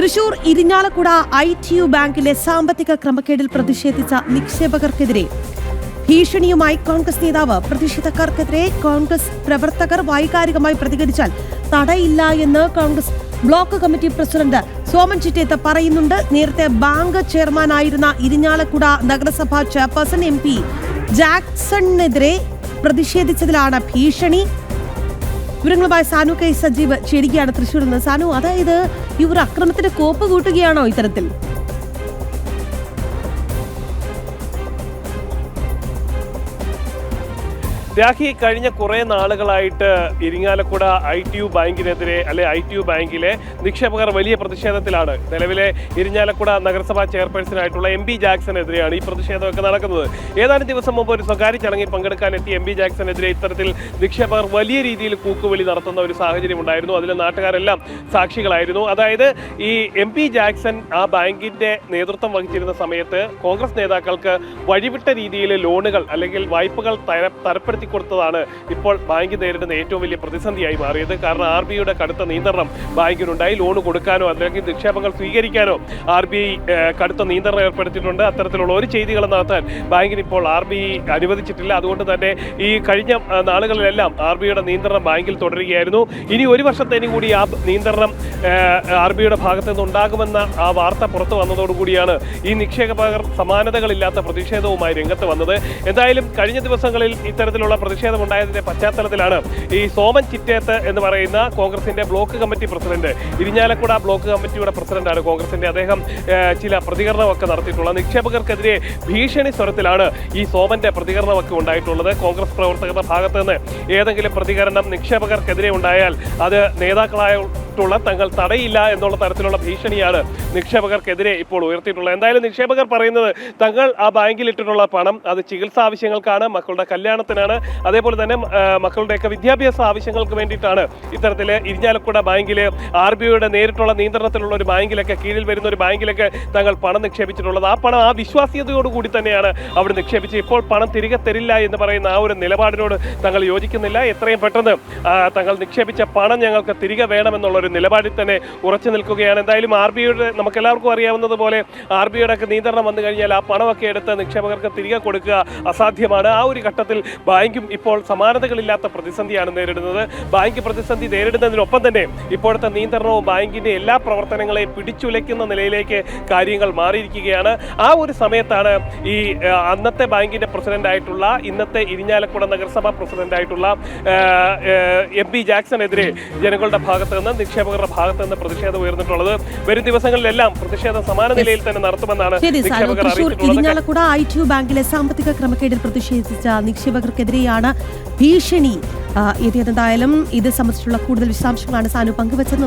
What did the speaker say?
Thrissur Irinjalakuda ITU ബാങ്കിലെ സാമ്പത്തിക ക്രമക്കേടിൽ പ്രതിഷേധിച്ച നിക്ഷേപകർക്കെതിരെ ഭീഷണിയുമായി കോൺഗ്രസ് നേതാവ്. പ്രതിഷേധക്കാർക്കെതിരെ കോൺഗ്രസ് പ്രവർത്തകർ വൈകാരികമായി പ്രതികരിച്ചാൽ തടയില്ല എന്ന് Congress block committee president Soman Chittethu പറയുന്നുണ്ട്. നേരത്തെ ബാങ്ക് ചെയർമാനായിരുന്ന ഇരിഞ്ഞാലക്കുട നഗരസഭാ ചെയർപേഴ്സൺ MP ജാക്സണിനെതിരെ പ്രതിഷേധിച്ചതിലാണ് ഭീഷണി. വിവരങ്ങളുമായി സാനു കെ സജീവ് ചേരുകയാണ് തൃശ്ശൂരിൽ നിന്ന്. സാനു, അതായത് ഈ ഒരു അക്രമത്തിന് കോപ്പ് കൂട്ടുകയാണോ ഇത്തരത്തിൽ? രാഖി, കഴിഞ്ഞ കുറേ നാളുകളായിട്ട് ഇരിങ്ങാലക്കുട ITU ബാങ്കിനെതിരെ ITU ബാങ്കിലെ നിക്ഷേപകർ വലിയ പ്രതിഷേധത്തിലാണ്. നിലവിലെ ഇരിഞ്ഞാലക്കുട നഗരസഭാ ചെയർപേഴ്സണായിട്ടുള്ള MP ജാക്സണെതിരെയാണ് ഈ പ്രതിഷേധമൊക്കെ നടക്കുന്നത്. ഏതാനും ദിവസം മുമ്പ് ഒരു സ്വകാര്യ ചടങ്ങിൽ പങ്കെടുക്കാൻ എത്തിയ MP ജാക്സണെതിരെ ഇത്തരത്തിൽ നിക്ഷേപകർ വലിയ രീതിയിൽ കൂക്കുവിളി നടത്തുന്ന ഒരു സാഹചര്യം ഉണ്ടായിരുന്നു. അതിൽ നാട്ടുകാരെല്ലാം സാക്ഷികളായിരുന്നു. അതായത് ഈ MP ജാക്സൺ ആ ബാങ്കിന്റെ നേതൃത്വം വഹിച്ചിരുന്ന സമയത്ത് കോൺഗ്രസ് നേതാക്കൾക്ക് വഴിവിട്ട രീതിയിൽ ലോണുകൾ അല്ലെങ്കിൽ വായ്പകൾ തരപ്പെടുത്തി കൊടുത്തതാണ് ഇപ്പോൾ ബാങ്ക് നേരിടുന്ന ഏറ്റവും വലിയ പ്രതിസന്ധിയായി മാറിയത്. കാരണം RBIയുടെ കടുത്ത നിയന്ത്രണം ബാങ്കിനുണ്ടായി. ലോൺ കൊടുക്കാനോ അല്ലെങ്കിൽ നിക്ഷേപങ്ങൾ സ്വീകരിക്കാനോ RBI കടുത്ത നിയന്ത്രണം ഏർപ്പെടുത്തിയിട്ടുണ്ട്. അത്തരത്തിലുള്ള ഒരു ചെയ്തികൾ നടത്താൻ ബാങ്കിന് ഇപ്പോൾ RBI അനുവദിച്ചിട്ടില്ല. അതുകൊണ്ട് തന്നെ ഈ കഴിഞ്ഞ നാളുകളിലെല്ലാം RBIയുടെ നിയന്ത്രണം ബാങ്കിൽ തുടരുകയായിരുന്നു. ഇനി ഒരു വർഷത്തേനും കൂടി ആ നിയന്ത്രണം RBIയുടെ ഭാഗത്തു നിന്നുണ്ടാകുമെന്ന ആ വാർത്ത പുറത്തു വന്നതോടുകൂടിയാണ് ഈ നിക്ഷേപകർ സമാനതകളില്ലാത്ത പ്രതിഷേധവുമായി രംഗത്ത് വന്നത്. എന്തായാലും കഴിഞ്ഞ ദിവസങ്ങളിൽ ഇത്തരത്തിലുള്ള പ്രതിഷേധമുണ്ടായതിന്റെ പശ്ചാത്തലത്തിലാണ് ഈ സോമൻ ചിറ്റേത്ത് എന്ന് പറയുന്ന കോൺഗ്രസിന്റെ block committee president, Irinjalakuda block കമ്മിറ്റിയുടെ പ്രസിഡന്റാണ് കോൺഗ്രസിന്റെ, അദ്ദേഹം ചില പ്രതികരണമൊക്കെ നടത്തിയിട്ടുള്ളത്. നിക്ഷേപകർക്കെതിരെ ഭീഷണി സ്വരത്തിലാണ് ഈ സോമന്റെ പ്രതികരണമൊക്കെ ഉണ്ടായിട്ടുള്ളത്. കോൺഗ്രസ് പ്രവർത്തകരുടെ ഭാഗത്ത് നിന്ന് ഏതെങ്കിലും പ്രതികരണം നിക്ഷേപകർക്കെതിരെ ഉണ്ടായാൽ അത് നേതാക്കളായിട്ടുള്ള തങ്ങൾ തടയില്ല എന്നുള്ള തരത്തിലുള്ള ഭീഷണിയാണ് നിക്ഷേപകർക്കെതിരെ ഇപ്പോൾ ഉയർത്തിയിട്ടുള്ളത്. എന്തായാലും നിക്ഷേപകർ പറയുന്നത് തങ്ങൾ ആ ബാങ്കിൽ ഇട്ടിട്ടുള്ള പണം അത് ചികിത്സാ ആവശ്യങ്ങൾക്കാണ്, മക്കളുടെ കല്യാണത്തിനാണ്, അതേപോലെ തന്നെ മക്കളുടെയൊക്കെ വിദ്യാഭ്യാസ ആവശ്യങ്ങൾക്ക് വേണ്ടിയിട്ടാണ് ഇത്തരത്തിൽ ഇരിഞ്ഞാലക്കുട ബാങ്കിൽ RBIയുടെ നേരിട്ടുള്ള നിയന്ത്രണത്തിലുള്ള ഒരു ബാങ്കിലൊക്കെ കീഴിൽ വരുന്ന ഒരു ബാങ്കിലൊക്കെ തങ്ങൾ പണം നിക്ഷേപിച്ചിട്ടുള്ളത്. ആ പണം ആ വിശ്വാസ്യതയോടുകൂടി തന്നെയാണ് അവിടെ നിക്ഷേപിച്ച് ഇപ്പോൾ പണം തിരികെ തരില്ല എന്ന് പറയുന്ന ആ ഒരു നിലപാടിനോട് തങ്ങൾ യോജിക്കുന്നില്ല. എത്രയും പെട്ടെന്ന് തങ്ങൾ നിക്ഷേപിച്ച പണം ഞങ്ങൾക്ക് തിരികെ വേണമെന്നുള്ളൊരു നിലപാടിൽ തന്നെ ഉറച്ചു നിൽക്കുകയാണ്. എന്തായാലും RBIയുടെ നമുക്കെല്ലാവർക്കും അറിയാവുന്നതുപോലെ RBIയുടെ ഒക്കെ നിയന്ത്രണം വന്നു കഴിഞ്ഞാൽ ആ പണമൊക്കെ എടുത്ത് നിക്ഷേപകർക്ക് തിരികെ കൊടുക്കുക അസാധ്യമാണ്. ആ ഒരു ഘട്ടത്തിൽ ബാങ്കും ഇപ്പോൾ സമാനതകളില്ലാത്ത പ്രതിസന്ധിയാണ് നേരിടുന്നത്. ബാങ്ക് പ്രതിസന്ധി നേരിടുന്നതിനൊപ്പം തന്നെ ഇപ്പോഴത്തെ നിയന്ത്രണവും ബാങ്കിന്റെ എല്ലാ പ്രവർത്തനങ്ങളെയും പിടിച്ചുലയ്ക്കുന്ന നിലയിലേക്ക് കാര്യങ്ങൾ മാറിയിരിക്കുകയാണ്. ആ ഒരു സമയത്താണ് ഈ അന്നത്തെ ബാങ്കിന്റെ പ്രസിഡന്റായിട്ടുള്ള ഇന്നത്തെ ഇരിഞ്ഞാലക്കുട നഗരസഭാ പ്രസിഡന്റായിട്ടുള്ള MP ജാക്സണെതിരെ ജനങ്ങളുടെ ഭാഗത്ത് നിന്ന് നിക്ഷേപകരുടെ ഭാഗത്ത് നിന്ന് പ്രതിഷേധം ഉയർന്നിട്ടുള്ളത്. വരും ദിവസങ്ങളിലെല്ലാം പ്രതിഷേധം സമാന നിലയിൽ തന്നെ നടത്തുമെന്നാണ് നിക്ഷേപകർ അറിയിച്ചിട്ടുള്ളത്. ഇരിഞ്ഞാലക്കുട ITU ബാങ്കിലെ സാമ്പത്തിക ക്രമക്കേടിൽ പ്രതിഷേധിച്ച നിക്ഷേപകർക്കെതിരെയാണ് ഭീഷണി. എന്തായാലും ഇത് സംബന്ധിച്ചുള്ള കൂടുതൽ വിശദാംശങ്ങളാണ് സാനു പങ്കുവച്ചത്.